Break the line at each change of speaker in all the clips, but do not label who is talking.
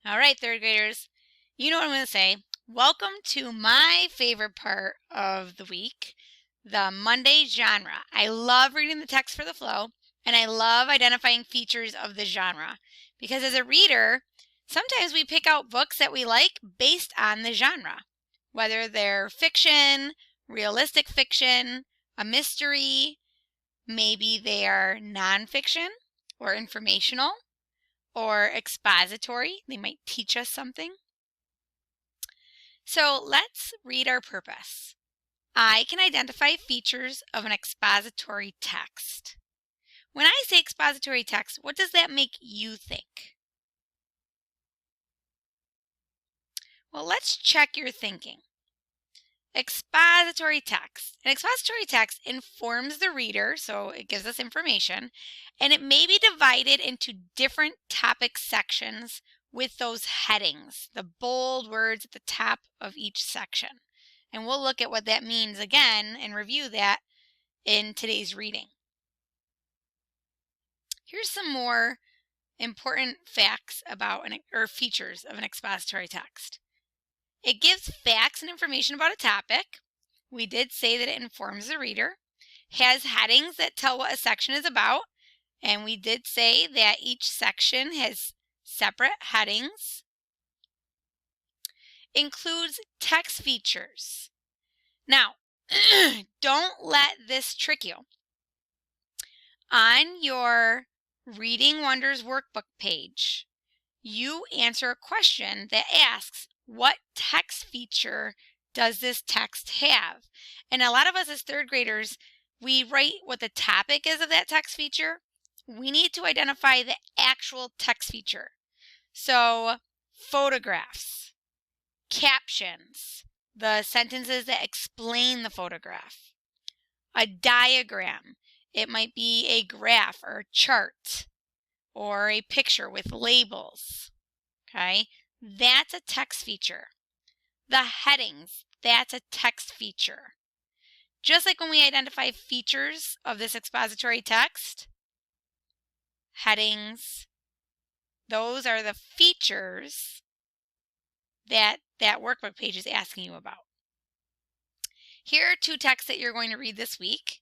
All right, third graders, you know what I'm going to say. Welcome to my favorite part of the week, the Monday genre. I love reading the text for the flow, and I love identifying features of the genre. Because as a reader, sometimes we pick out books that we like based on the genre, whether they're fiction, realistic fiction, a mystery, maybe they are nonfiction or informational or expository. They might teach us something. So let's read our purpose. I can identify features of an expository text. When I say expository text, what does that make you think? Well, let's check your thinking. Expository text. An expository text informs the reader, so it gives us information, and it may be divided into different topic sections with those headings, the bold words at the top of each section. And we'll look at what that means again and review that in today's reading. Here's some more important facts about or features of an expository text. It gives facts and information about a topic. We did say that it informs the reader. Has headings that tell what a section is about. And we did say that each section has separate headings. Includes text features. Now, don't let this trick you. On your Reading Wonders workbook page, you answer a question that asks, what text feature does this text have? And a lot of us as third graders, we write what the topic is of that text feature. We need to identify the actual text feature. So photographs, captions, the sentences that explain the photograph, a diagram. It might be a graph or a chart or a picture with labels. Okay, that's a text feature. The headings, that's a text feature. Just like when we identify features of this expository text, headings, those are the features that workbook page is asking you about. Here are two texts that you're going to read this week.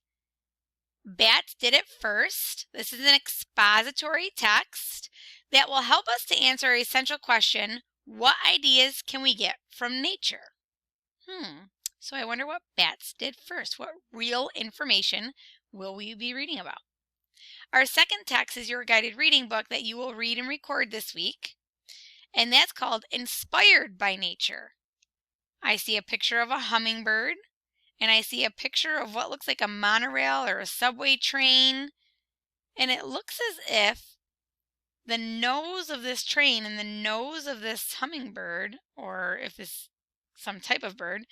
Bats Did It First. This is an expository text that will help us to answer a central question: what ideas can we get from nature? So I wonder what bats did first. What real information will we be reading about? Our second text is your guided reading book that you will read and record this week, and that's called Inspired by Nature. I see a picture of a hummingbird, and I see a picture of what looks like a monorail or a subway train, and it looks as if the nose of this train and the nose of this hummingbird, or if this some type of bird,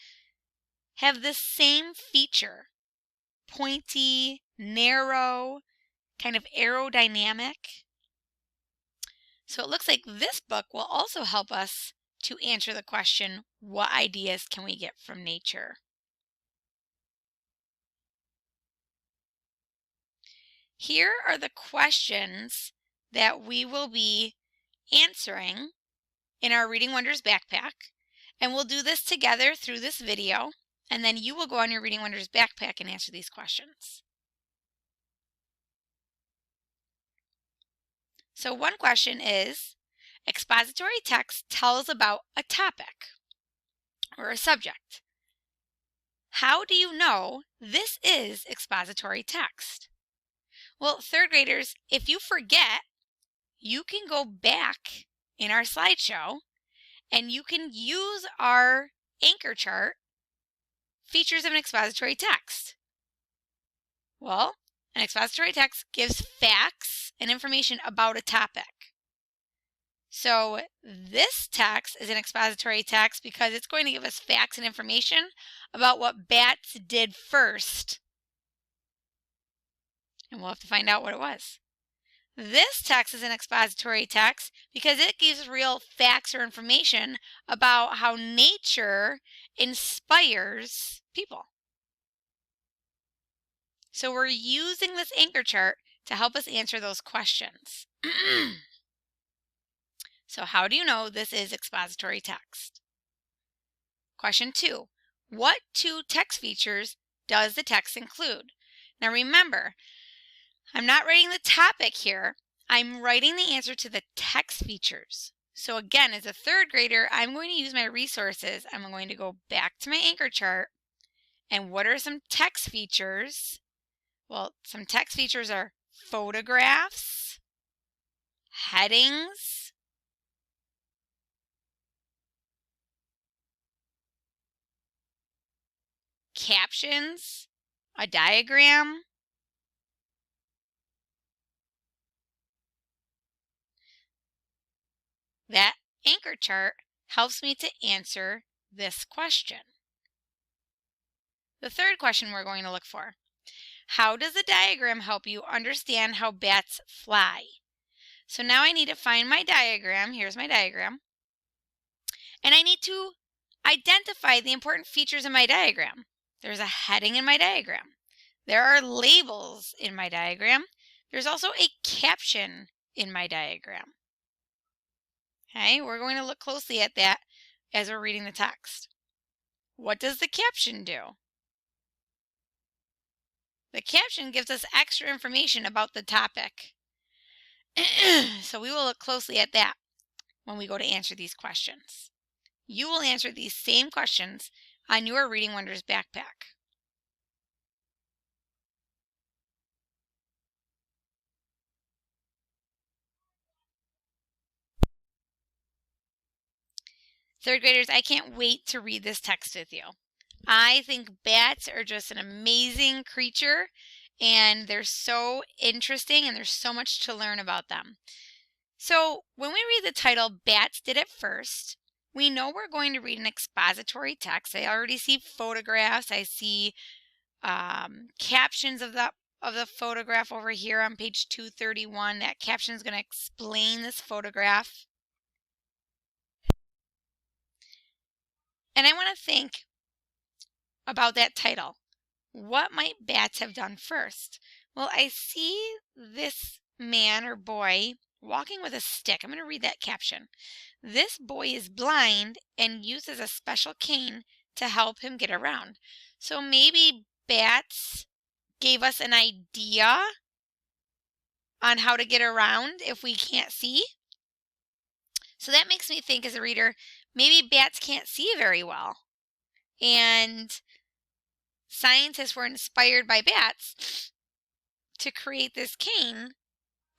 have this same feature. Pointy, narrow, kind of aerodynamic. So it looks like this book will also help us to answer the question, what ideas can we get from nature? Here are the questions that we will be answering in our Reading Wonders backpack. And we'll do this together through this video, and then you will go on your Reading Wonders backpack and answer these questions. So one question is, expository text tells about a topic or a subject. How do you know this is expository text? Well, third graders, if you forget, you can go back in our slideshow and you can use our anchor chart, features of an expository text. Well, an expository text gives facts and information about a topic. So this text is an expository text because it's going to give us facts and information about what bats did first. And we'll have to find out what it was. This text is an expository text because it gives real facts or information about how nature inspires people. So we're using this anchor chart to help us answer those questions. So how do you know this is expository text? Question 2. What 2 text features does the text include? Now remember, I'm not writing the topic here. I'm writing the answer to the text features. So again, as a 3rd grader, I'm going to use my resources. I'm going to go back to my anchor chart. And what are some text features? Well, some text features are photographs, headings, captions, a diagram, that anchor chart helps me to answer this question. The 3rd question we're going to look for. How does the diagram help you understand how bats fly? So now I need to find my diagram. Here's my diagram. And I need to identify the important features in my diagram. There's a heading in my diagram. There are labels in my diagram. There's also a caption in my diagram. Okay, we're going to look closely at that as we're reading the text. What does the caption do? The caption gives us extra information about the topic. So we will look closely at that when we go to answer these questions. You will answer these same questions on your Reading Wonders backpack. Third graders, I can't wait to read this text with you. I think bats are just an amazing creature, and they're so interesting, and there's so much to learn about them. So when we read the title, Bats Did It First, we know we're going to read an expository text. I already see photographs. I see captions of the photograph over here on page 231. That caption is going to explain this photograph. And I want to think about that title. What might bats have done first? Well, I see this man or boy walking with a stick. I'm going to read that caption. This boy is blind and uses a special cane to help him get around. So maybe bats gave us an idea on how to get around if we can't see. So that makes me think as a reader, maybe bats can't see very well. And scientists were inspired by bats to create this cane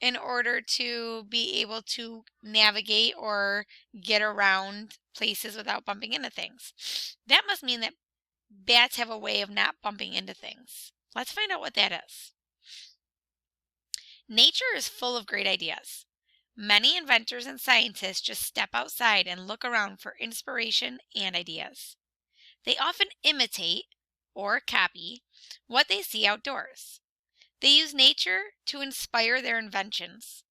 in order to be able to navigate or get around places without bumping into things. That must mean that bats have a way of not bumping into things. Let's find out what that is. Nature is full of great ideas. Many inventors and scientists just step outside and look around for inspiration and ideas. They often imitate or copy what they see outdoors. They use nature to inspire their inventions.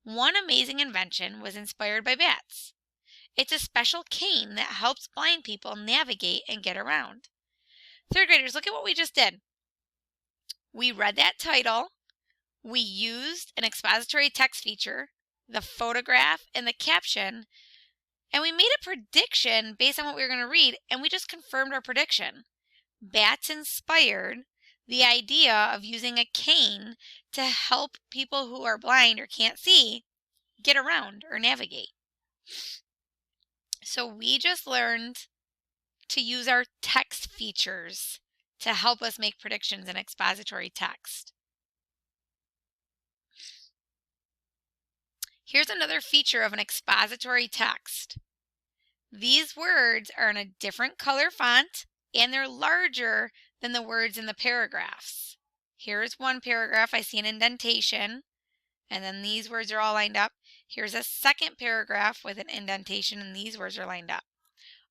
One amazing invention was inspired by bats. It's a special cane that helps blind people navigate and get around. Third graders, look at what we just did. We read that title. We used an expository text feature, the photograph, and the caption, and we made a prediction based on what we were going to read, and we just confirmed our prediction. Bats inspired the idea of using a cane to help people who are blind or can't see get around or navigate. So we just learned to use our text features to help us make predictions in expository text. Here's another feature of an expository text. These words are in a different color font and they're larger than the words in the paragraphs. Here's one paragraph. I see an indentation, and then these words are all lined up. Here's a second paragraph with an indentation, and these words are lined up.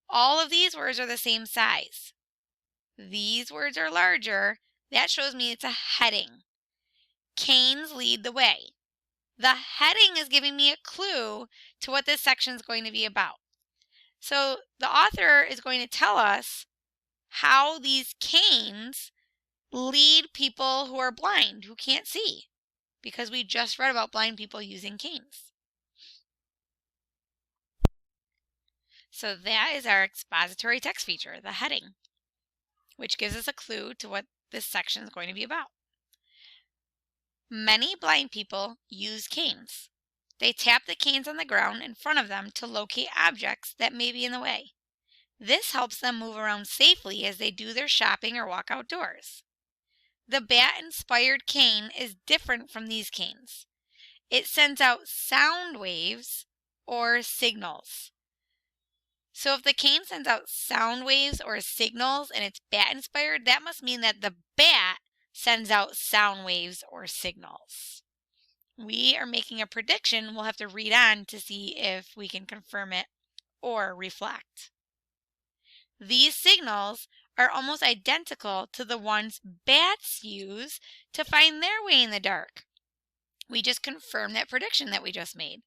All of these words are the same size. These words are larger. That shows me it's a heading. Canes lead the way. The heading is giving me a clue to what this section is going to be about. So the author is going to tell us how these canes lead people who are blind, who can't see, because we just read about blind people using canes. So that is our expository text feature, the heading, which gives us a clue to what this section is going to be about. Many blind people use canes. They tap the canes on the ground in front of them to locate objects that may be in the way. This helps them move around safely as they do their shopping or walk outdoors. The bat-inspired cane is different from these canes. It sends out sound waves or signals. So if the cane sends out sound waves or signals and it's bat-inspired, that must mean that the bat sends out sound waves or signals. We are making a prediction. We'll have to read on to see if we can confirm it or reflect. These signals are almost identical to the ones bats use to find their way in the dark. We just confirmed that prediction that we just made.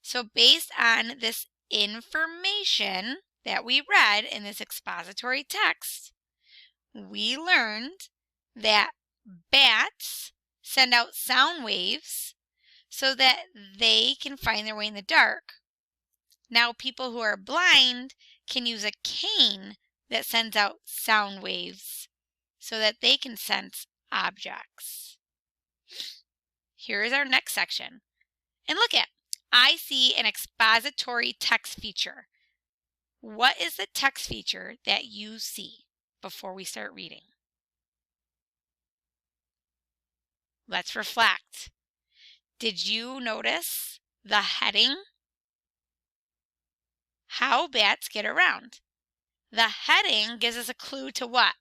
So based on this information that we read in this expository text, we learned that bats send out sound waves so that they can find their way in the dark. Now people who are blind can use a cane that sends out sound waves so that they can sense objects. Here is our next section. And look at, I see an expository text feature. What is the text feature that you see before we start reading? Let's reflect. Did you notice the heading? How bats get around. The heading gives us a clue to what?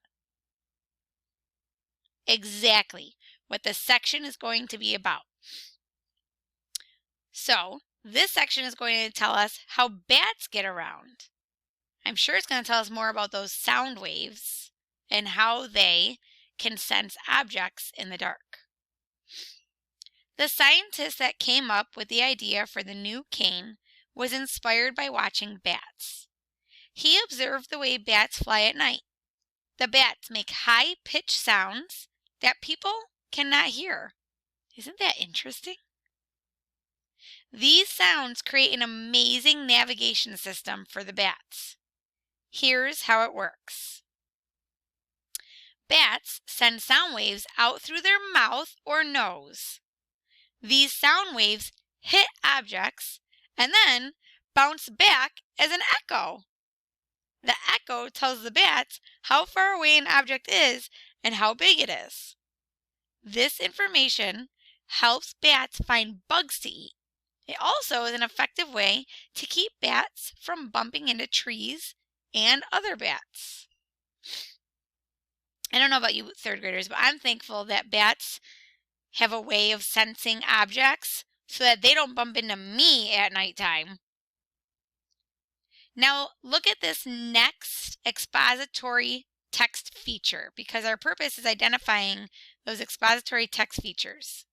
Exactly, what the section is going to be about. So, this section is going to tell us how bats get around. I'm sure it's going to tell us more about those sound waves and how they can sense objects in the dark. The scientist that came up with the idea for the new cane was inspired by watching bats. He observed the way bats fly at night. The bats make high-pitched sounds that people cannot hear. Isn't that interesting? These sounds create an amazing navigation system for the bats. Here's how it works. Bats send sound waves out through their mouth or nose. These sound waves hit objects and then bounce back as an echo. The echo tells the bats how far away an object is and how big it is. This information helps bats find bugs to eat. It also is an effective way to keep bats from bumping into trees and other bats. I don't know about you third graders, but I'm thankful that bats have a way of sensing objects so that they don't bump into me at nighttime. Now look at this next expository text feature, because our purpose is identifying those expository text features.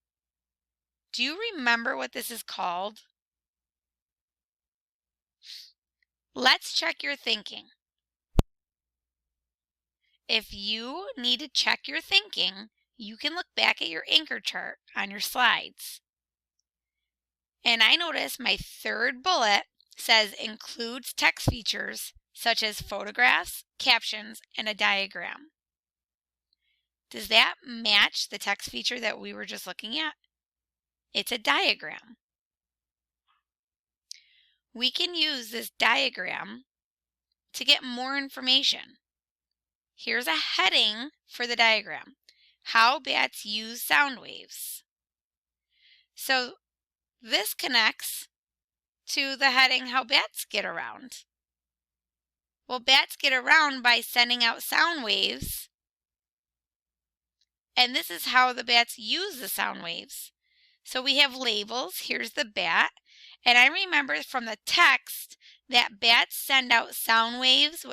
Do you remember what this is called? Let's check your thinking. If you need to check your thinking, you can look back at your anchor chart on your slides. And I notice my third bullet says includes text features such as photographs, captions, and a diagram. Does that match the text feature that we were just looking at? It's a diagram. We can use this diagram to get more information. Here's a heading for the diagram. How bats use sound waves. So this connects to the heading, how bats get around. Well, bats get around by sending out sound waves. And this is how the bats use the sound waves. So we have labels. Here's the bat. And I remember from the text that bats send out sound waves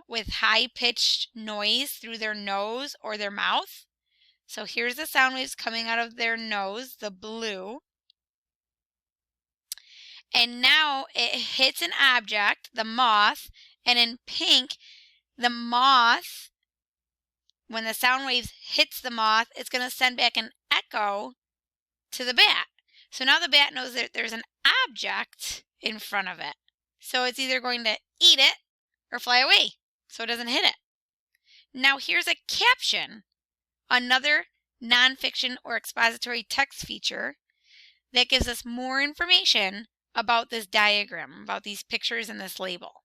with high-pitched noise through their nose or their mouth. So here's the sound waves coming out of their nose, the blue. And now it hits an object, the moth, and in pink, the moth, when the sound waves hits the moth, it's going to send back an echo to the bat. So now the bat knows that there's an object in front of it. So it's either going to eat it or fly away so it doesn't hit it. Now here's a caption, another nonfiction or expository text feature that gives us more information about this diagram, about these pictures and this label.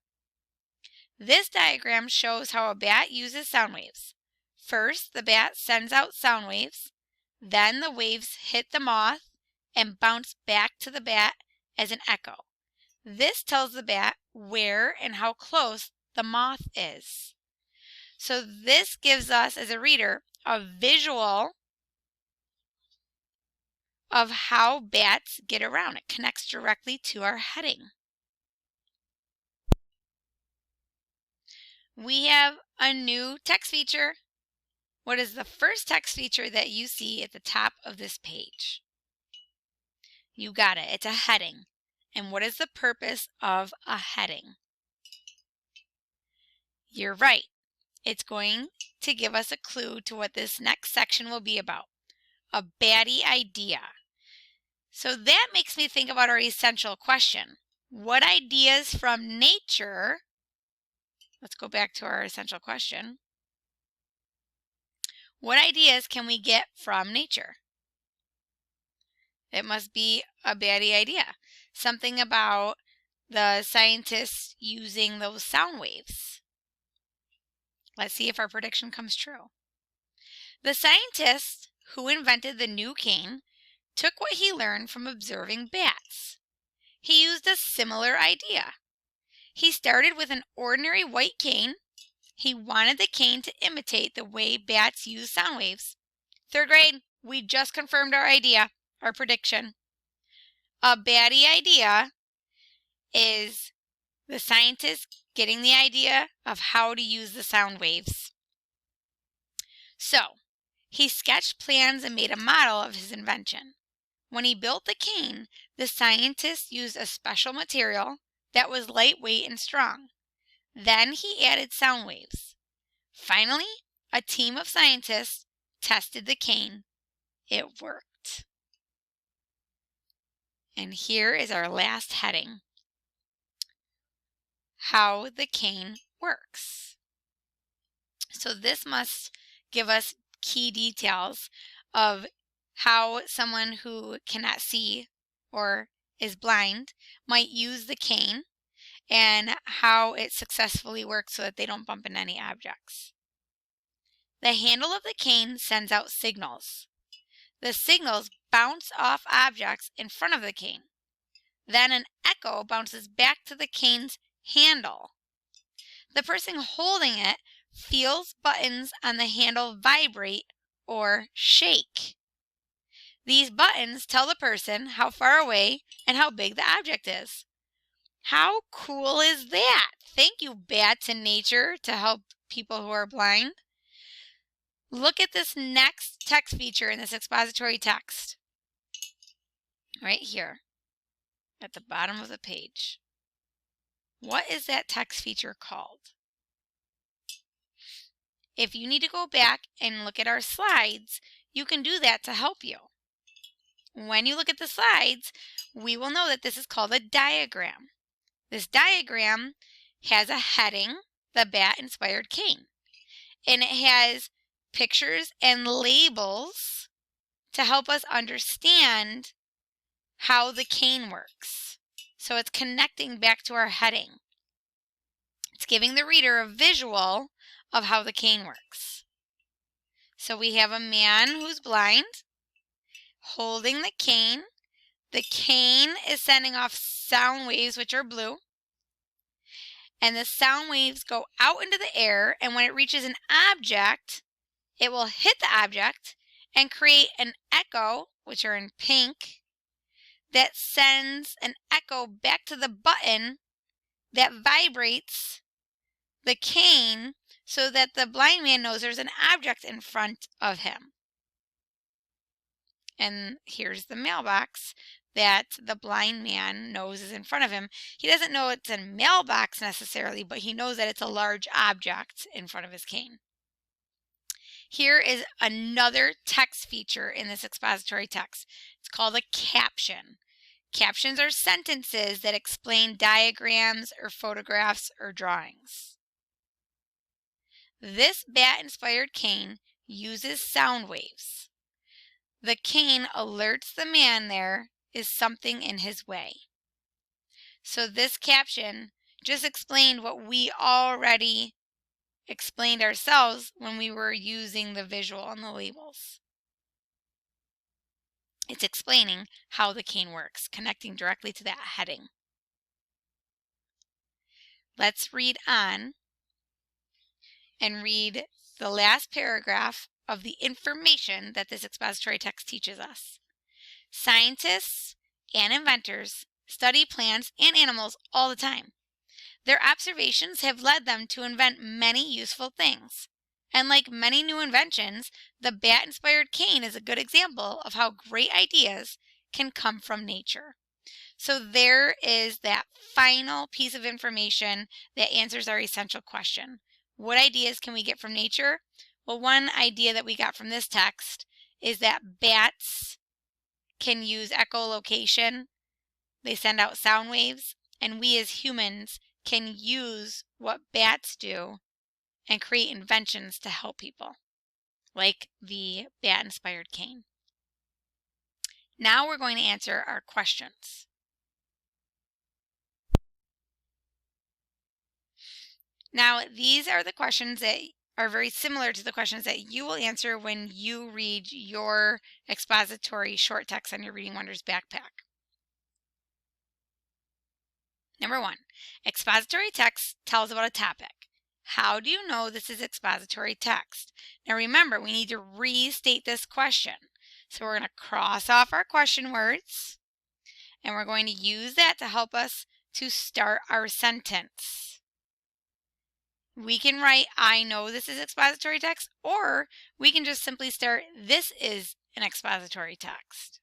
This diagram shows how a bat uses sound waves. First, the bat sends out sound waves, then the waves hit the moth and bounce back to the bat as an echo. This tells the bat where and how close the moth is. So this gives us, as a reader, a visual of how bats get around. It connects directly to our heading. We have a new text feature. What is the first text feature that you see at the top of this page? You got it. It's a heading. And what is the purpose of a heading? You're right. It's going to give us a clue to what this next section will be about. A batty idea. So that makes me think about our essential question. What ideas from nature, let's go back to our essential question. What ideas can we get from nature? It must be a batty idea. Something about the scientists using those sound waves. Let's see if our prediction comes true. The scientist who invented the new cane took what he learned from observing bats. He used a similar idea. He started with an ordinary white cane. He wanted the cane to imitate the way bats use sound waves. Third grade, we just confirmed our idea, our prediction. A batty idea is the scientist getting the idea of how to use the sound waves. So, he sketched plans and made a model of his invention. When he built the cane, the scientist used a special material that was lightweight and strong. Then he added sound waves. Finally, a team of scientists tested the cane. It worked. And here is our last heading. How the cane works. So this must give us key details of how someone who cannot see or is blind might use the cane and how it successfully works so that they don't bump into any objects. The handle of the cane sends out signals. The signals bounce off objects in front of the cane. Then an echo bounces back to the cane's handle. The person holding it feels buttons on the handle vibrate or shake. These buttons tell the person how far away and how big the object is. How cool is that? Thank you, bats in nature, to help people who are blind. Look at this next text feature in this expository text. Right here at the bottom of the page. What is that text feature called? If you need to go back and look at our slides, you can do that to help you. When you look at the slides, we will know that this is called a diagram. This diagram has a heading, the bat-inspired cane. And it has pictures and labels to help us understand how the cane works. So it's connecting back to our heading. It's giving the reader a visual of how the cane works. So we have a man who's blind holding the cane. The cane is sending off sound waves, which are blue. And the sound waves go out into the air, and when it reaches an object, it will hit the object and create an echo, which are in pink, that sends an echo back to the button that vibrates the cane so that the blind man knows there's an object in front of him. And here's the mailbox that the blind man knows is in front of him. He doesn't know it's a mailbox necessarily, but he knows that it's a large object in front of his cane. Here is another text feature in this expository text. It's called a caption. Captions are sentences that explain diagrams or photographs or drawings. This bat-inspired cane uses sound waves. The cane alerts the man there is something in his way. So this caption just explained what we already explained ourselves when we were using the visual and the labels. It's explaining how the cane works, connecting directly to that heading. Let's read on and read the last paragraph of the information that this expository text teaches us. Scientists and inventors study plants and animals all the time. Their observations have led them to invent many useful things. And like many new inventions, the bat-inspired cane is a good example of how great ideas can come from nature. So there is that final piece of information that answers our essential question. What ideas can we get from nature? Well, one idea that we got from this text is that bats can use echolocation. They send out sound waves, and we as humans can use what bats do and create inventions to help people, like the bat-inspired cane. Now we're going to answer our questions. Now, these are the questions that are very similar to the questions that you will answer when you read your expository short text on your Reading Wonders backpack. Number 1, expository text tells about a topic. How do you know this is expository text? Now remember, we need to restate this question. So we're going to cross off our question words, and we're going to use that to help us to start our sentence. We can write, I know this is expository text, or we can just simply start, this is an expository text.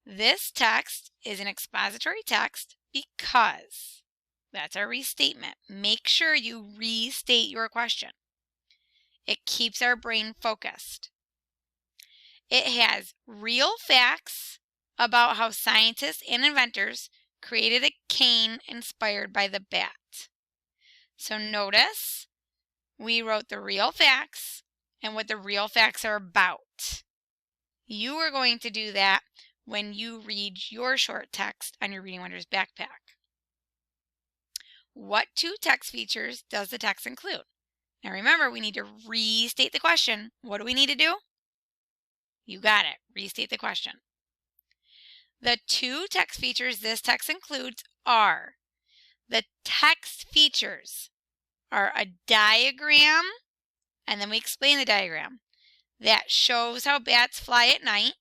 This text is an expository text because, that's our restatement. Make sure you restate your question. It keeps our brain focused. It has real facts about how scientists and inventors created a cane inspired by the bat. So notice, we wrote the real facts and what the real facts are about. You are going to do that when you read your short text on your Reading Wonders backpack. What 2 text features does the text include? Now remember, we need to restate the question. What do we need to do? You got it. Restate the question. The 2 text features this text includes are, the text features are a diagram, and then we explain the diagram, that shows how bats fly at night.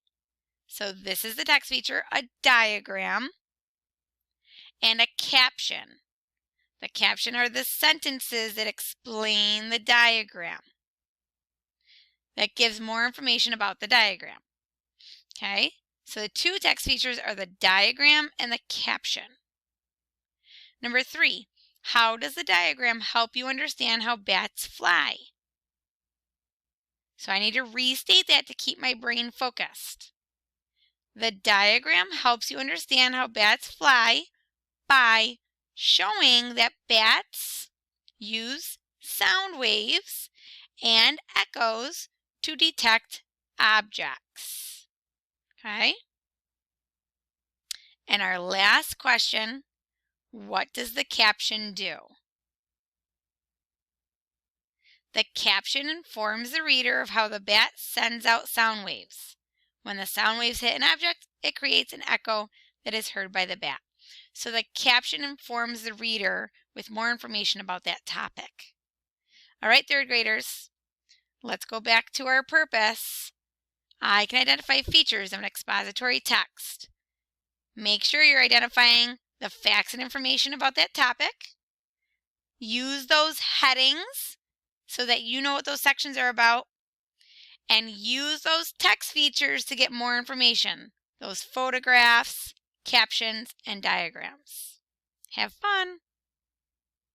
So this is the text feature, a diagram, and a caption. The caption are the sentences that explain the diagram. That gives more information about the diagram. Okay, so the 2 text features are the diagram and the caption. Number 3, how does the diagram help you understand how bats fly? So I need to restate that to keep my brain focused. The diagram helps you understand how bats fly by showing that bats use sound waves and echoes to detect objects. Okay? And our last question, what does the caption do? The caption informs the reader of how the bat sends out sound waves. When the sound waves hit an object, it creates an echo that is heard by the bat. So the caption informs the reader with more information about that topic. All right, 3rd graders, let's go back to our purpose. I can identify features of an expository text. Make sure you're identifying the facts and information about that topic. Use those headings so that you know what those sections are about. And use those text features to get more information. Those photographs, captions, and diagrams. Have fun!